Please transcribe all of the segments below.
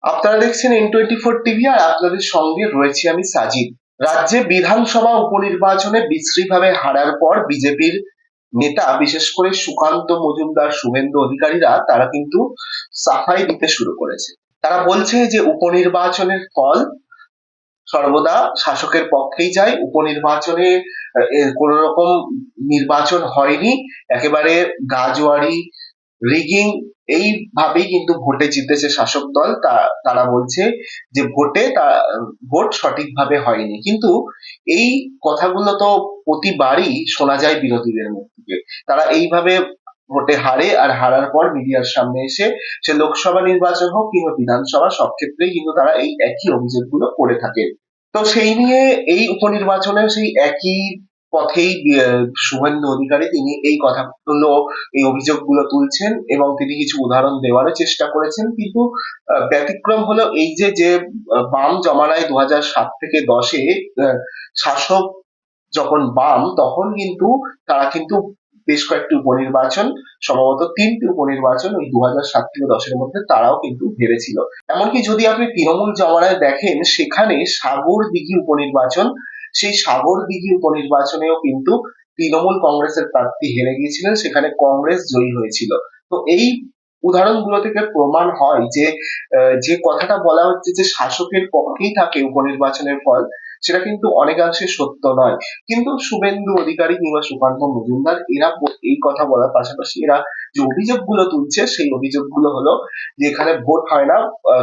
আপনারা দেখছেন N24 TV আর আপনাদের সঙ্গে রয়েছি আমি সাজিদ। রাজ্যে বিধানসভা উপনির্বাচনে বিশ্রীভাবে হারার পর বিজেপির নেতা বিশেষ করে সুকান্ত মজুমদার, শুভেন্দু অধিকারীরা তারা কিন্তু সাফাই দিতে শুরু করেছে। তারা বলছে যে উপনির্বাচনের ফল সর্বদা শাসকের পক্ষেই যায়। উপনির্বাচনে কোন রকম নির্বাচন হয়নি, একেবারে গাজোয়ারি, রিগিং এইভাবেই কিন্তু ভোটে জিতেছে শাসক দল। তারা বলছে যে ভোট সঠিকভাবে হয়নি। কিন্তু এই কথাগুলো তো প্রতিবারই শোনা যায় বিরোধীদের মুখ থেকে। তারা এইভাবে ভোটে হারে, আর হারার পর মিডিয়ার সামনে এসে সে লোকসভা নির্বাচন হোক কিংবা বিধানসভা, সব ক্ষেত্রেই কিন্তু তারা এই একই অভিযোগগুলো করে থাকে। তো সেই নিয়ে এই উপনির্বাচনেও সেই একই পথেই শুভেন্দু অধিকারী তিনি এই কথাগুলো, এই অভিযোগগুলো তুলছেন এবং তিনি কিছু উদাহরণ দেওয়ারও চেষ্টা করেছেন। কিন্তু ব্যতিক্রম হলো এই যে যে বাম জমানায় 2007 থেকে 10-এ শাসক যখন বাম, তখন কিন্তু তারা কিন্তু বেশ কয়েকটি উপনির্বাচন, সম্ভবত 3টি উপনির্বাচন ওই 2007 থেকে 10-এর মধ্যে তারাও কিন্তু হেরেছিল। এমনকি যদি আপনি তৃণমূল জমানায় দেখেন, সেখানে সাগর দিঘি উপনির্বাচন, সেই সাগর দিঘি উপনির্বাচনেও কিন্তু তৃণমূল কংগ্রেসের প্রার্থী হেরে গিয়েছিলেন, সেখানে কংগ্রেস জয়ী হয়েছিল। তো এই উদাহরণগুলো থেকে প্রমাণ হয় যে যে কথাটা বলা হচ্ছে যে শাসকের পক্ষেই থাকে উপনির্বাচনের ফল, সেটা কিন্তু অনেকাংশে সত্য নয়। কিন্তু শুভেন্দু অধিকারী কিংবা সুকান্ত মজুমদার এরা এই কথা বলার পাশাপাশি এরা যে অভিযোগগুলো তুলছে, সেই অভিযোগগুলো হলো যে এখানে ভোট হয় না,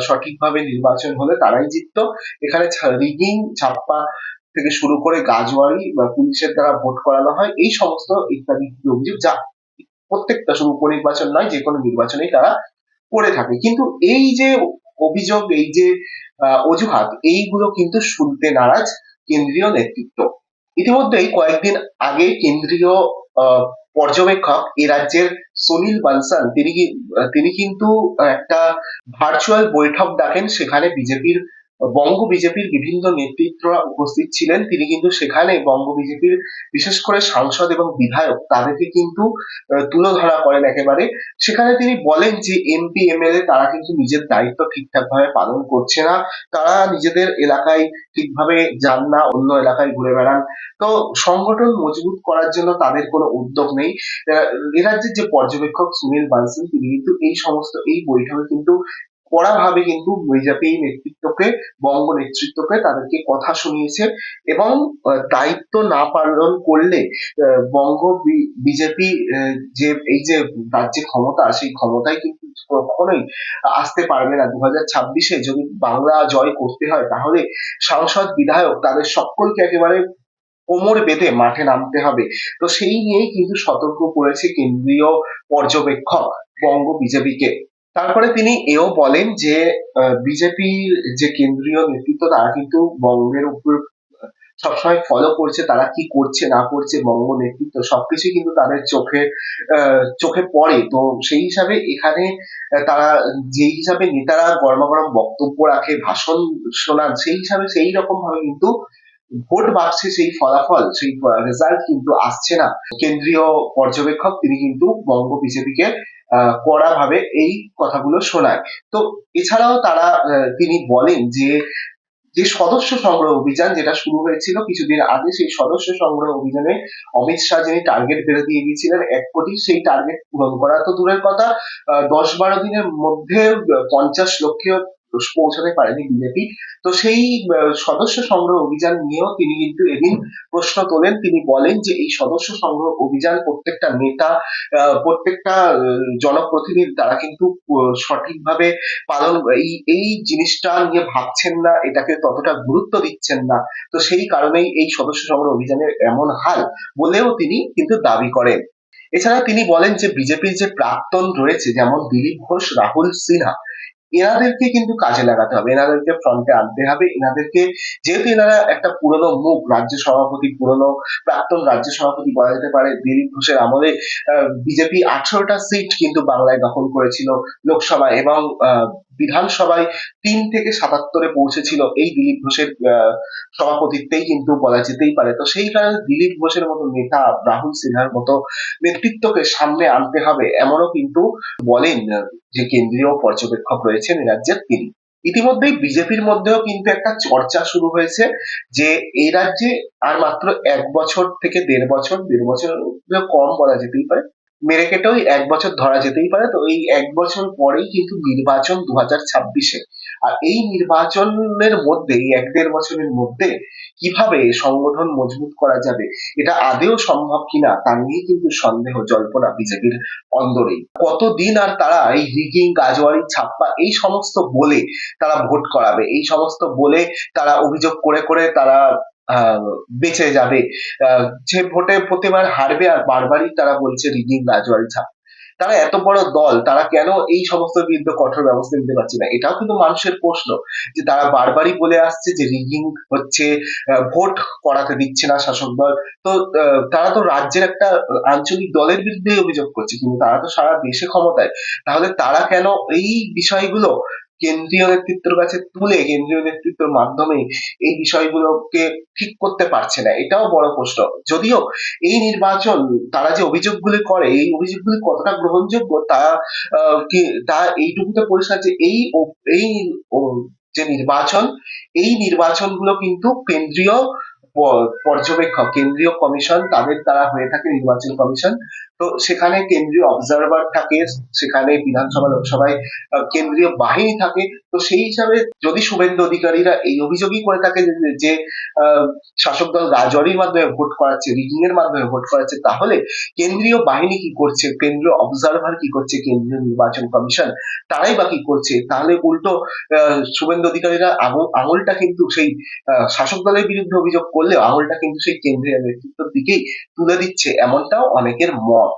সঠিকভাবে নির্বাচন হলে তারাই জিততো। এখানে রিগিং, ছাপ্পা থেকে শুরু করে গাজোয়ারি বা পুলিশের দ্বারা ভোট করানো হয়, এই সমস্ত ইত্যাদি অভিযোগ, যা প্রত্যেকটা শুধু উপনির্বাচন নয়, যে কোনো নির্বাচনেই তারা করে থাকে। কিন্তু এই যে অভিযোগ, এই যে অজুহাত, এইগুলো কিন্তু শুনতে নারাজ কেন্দ্রীয় নেতৃত্ব। ইতিমধ্যেই কয়েকদিন আগে কেন্দ্রীয় পর্যবেক্ষক এ রাজ্যের সুনীল বানসাল তিনি কিন্তু একটা ভার্চুয়াল বৈঠক ডাকেন। সেখানে বঙ্গ বিজেপির বিভিন্ন নেতৃত্বরা উপস্থিত ছিলেন। তিনি কিন্তু সেখানে বঙ্গ বিজেপির বিশেষ করে সাংসদ এবং বিধায়ক তাদেরকে কিন্তু তুলে ধরা করেন একেবারে। সেখানে তিনি বলেন যে এমপি এমএলএ তারা কিন্তু নিজের দায়িত্ব ঠিকঠাক ভাবে পালন করছে না, তারা নিজেদের এলাকায় ঠিকভাবে যান না, অন্য এলাকায় ঘুরে বেড়ান। তো সংগঠন মজবুত করার জন্য তাদের কোনো উদ্যোগ নেই। এ রাজ্যের যে পর্যবেক্ষক সুনীল বানসাল, তিনি কিন্তু এই বৈঠকে কিন্তু কড়াভাবে কিন্তু বিজেপি নেতৃত্বকে, বঙ্গ নেতৃত্বকে তাদেরকে কথা শুনিয়েছে এবং দায়িত্ব না পালন করলে বঙ্গ বিজেপি যে এই যে রাজ্যে ক্ষমতা, সেই ক্ষমতায় কিন্তু কখনোই আসতে পারবে না। 2026-এ যদি বাংলা জয় করতে হয়, তাহলে সাংসদ, বিধায়ক তাদের সকলকে একেবারে কোমর বেঁধে মাঠে নামতে হবে। তো সেই নিয়েই কিন্তু সতর্ক করেছে কেন্দ্রীয় পর্যবেক্ষক বঙ্গ বিজেপিকে। তারপরে তিনি এও বলেন যে বিজেপির যে কেন্দ্রীয় নেতৃত্ব তারা কিন্তু বঙ্গের উপর সবসময় ফলো করছে, তারা কি করছে না করছে, বঙ্গ নেতৃত্ব সবকিছুই কিন্তু তাদের চোখে পড়ে। তো সেই হিসাবে এখানে তারা যেই হিসাবে নেতারা গরমা গরম বক্তব্য রাখে, ভাষণ শোনান, সেই হিসাবে সেই রকম ভাবে কিন্তু ভোট বাক্সে সেই ফলাফল, সেই রেজাল্ট কিন্তু আসছে না। কেন্দ্রীয় পর্যবেক্ষক তিনি কিন্তু বঙ্গ বিজেপিকে কড়া ভাবে এই কথাগুলো শোনায়। তো এছাড়াও তিনি বলেন যে যে সদস্য সংগ্রহ অভিযান যেটা শুরু হয়েছিল কিছুদিন আগে, সেই সদস্য সংগ্রহ অভিযানে অমিত শাহ যিনি টার্গেট বেঁধে দিয়ে গিয়েছিলেন 1 কোটি, সেই টার্গেট পূরণ করা তো দূরের কথা, 10-12 দিনের মধ্যে 50 লক্ষে পৌঁছাতে পারেনি বিজেপি। তো সেই সদস্য সংগ্রহ অভিযান নিয়েও তিনি কিন্তু এদিন প্রশ্ন তোলেন। তিনি বলেন যে এই সদস্য সংগ্রহ অভিযান প্রত্যেকটা নেতা, প্রত্যেকটা জনপ্রতিনিধি তারা কিন্তু সঠিকভাবে পালন, এই জিনিসটা নিয়ে ভাবছেন না, এটাকে ততটা গুরুত্ব দিচ্ছেন না। তো সেই কারণেই এই সদস্য সংগ্রহ অভিযানের এমন হাল বলেও তিনি কিন্তু দাবি করেন। এছাড়া তিনি বলেন যে বিজেপির যে প্রাক্তন রয়েছে, যেমন দিলীপ ঘোষ, রাহুল সিনহা, এনাদেরকে কিন্তু কাজে লাগাতে হবে, এনাদেরকে ফ্রন্টে আনতে হবে। এনাদেরকে, যেহেতু এনারা একটা পুরনো মুখ, রাজ্য সভাপতি, পুরনো প্রাক্তন রাজ্য সভাপতি বলা যেতে পারে। দিলীপ ঘোষের আমলে বিজেপি 18টা সিট কিন্তু বাংলায় দখল করেছিল লোকসভায়, এবং বিধানসভায় 3 থেকে 77-এ পৌঁছেছিল এই দিলীপ ঘোষের সভাপতিত্বেই কিন্তু বলা যেতেই পারে। তো সেই কারণে দিলীপ ঘোষের মতো নেতা, রাহুল সিনহার মতো নেতৃত্বকে সামনে আনতে হবে, এমনও কিন্তু বলেন যে কেন্দ্রীয় পর্যবেক্ষক রয়েছেন এ রাজ্যের তিনি। ইতিমধ্যেই বিজেপির মধ্যেও কিন্তু একটা চর্চা শুরু হয়েছে যে এই রাজ্যে আর মাত্র 1 বছর থেকে 1.5 বছর, 1.5 বছর কম বলা যেতেই পারে, মেরে কেটেও 1 বছর ধরা যেতেই পারে। তো এই 1 বছর পরেই কিন্তু নির্বাচন 2026-এ। আর এই নির্বাচনের মধ্যে, এই 1-1.5 বছরের মধ্যে কিভাবে সংগঠন মজবুত করা যাবে, এটা আদেও সম্ভব কিনা তা নিয়ে কিন্তু সন্দেহ জল্পনা বিজেপির অন্দরেই। কতদিন আর তারা এই রিগিং, গাজোয়ারি, ছাপ্পা এই সমস্ত বলে তারা ভোট করাবে, এই সমস্ত বলে তারা অভিযোগ করে করে তারা আহ বেঁচে যাবে। যে ভোটে প্রতিবার হারবে আর বারবারই তারা বলছে রিগিং, গাজোয়ারি, ছাপ্পা। তারা এত বড় দল, তারা কেন এই সমস্ত বিরুদ্ধে কঠোর ব্যবস্থা নিতে পারছে না, এটাও কিন্তু মানুষের প্রশ্ন। যে তারা বারবারই বলে আসছে যে রিগিং হচ্ছে, ভোট করাতে দিচ্ছে না শাসক দল। তো তারা তো রাজ্যের একটা আঞ্চলিক দলের বিরুদ্ধে অভিযোগ করছে, কিন্তু তারা তো সারা দেশে ক্ষমতায়। তাহলে তারা কেন এই বিষয়গুলো কেন্দ্রীয় নেতৃত্বের কাছে তুলে কেন্দ্রীয় নেতৃত্বের মাধ্যমে এই বিষয়গুলোকে ঠিক করতে পারছে না, এটাও বড় প্রশ্ন। যদিও এই নির্বাচন, তারা যে অভিযোগগুলি করে এই অভিযোগগুলি কতটা গ্রহণযোগ্য তা তা এইটুকুতে পরিষ্কার যে এই যে নির্বাচন, এই নির্বাচনগুলো কিন্তু কেন্দ্রীয় পর্যবেক্ষক, কেন্দ্রীয় কমিশন তাদের দ্বারা হয়ে থাকে, নির্বাচন কমিশন। তো সেখানে কেন্দ্রীয় অবজারভার থাকে, সেখানে বিধানসভা, লোকসভায় কেন্দ্রীয় বাহিনী থাকে। তো সেই হিসাবে যদি শুভেন্দু অধিকারীরা এই অভিযোগই করে থাকে যে আহ, শাসক দল রাজওয়ারির মাধ্যমে ভোট করাচ্ছে, রিগিং এর মাধ্যমে ভোট করাচ্ছে, তাহলে কেন্দ্রীয় বাহিনী কি করছে, কেন্দ্রীয় অবজারভার কি করছে, কেন্দ্রীয় নির্বাচন কমিশন তারাই বা কি করছে? তাহলে উল্টো শুভেন্দু অধিকারীরা আঙুলটা কিন্তু সেই শাসক দলের বিরুদ্ধে অভিযোগ করলেও আঙুলটা কিন্তু সেই কেন্দ্রীয় নেতৃত্বের দিকেই তুলে দিচ্ছে, এমনটাও অনেকের মত।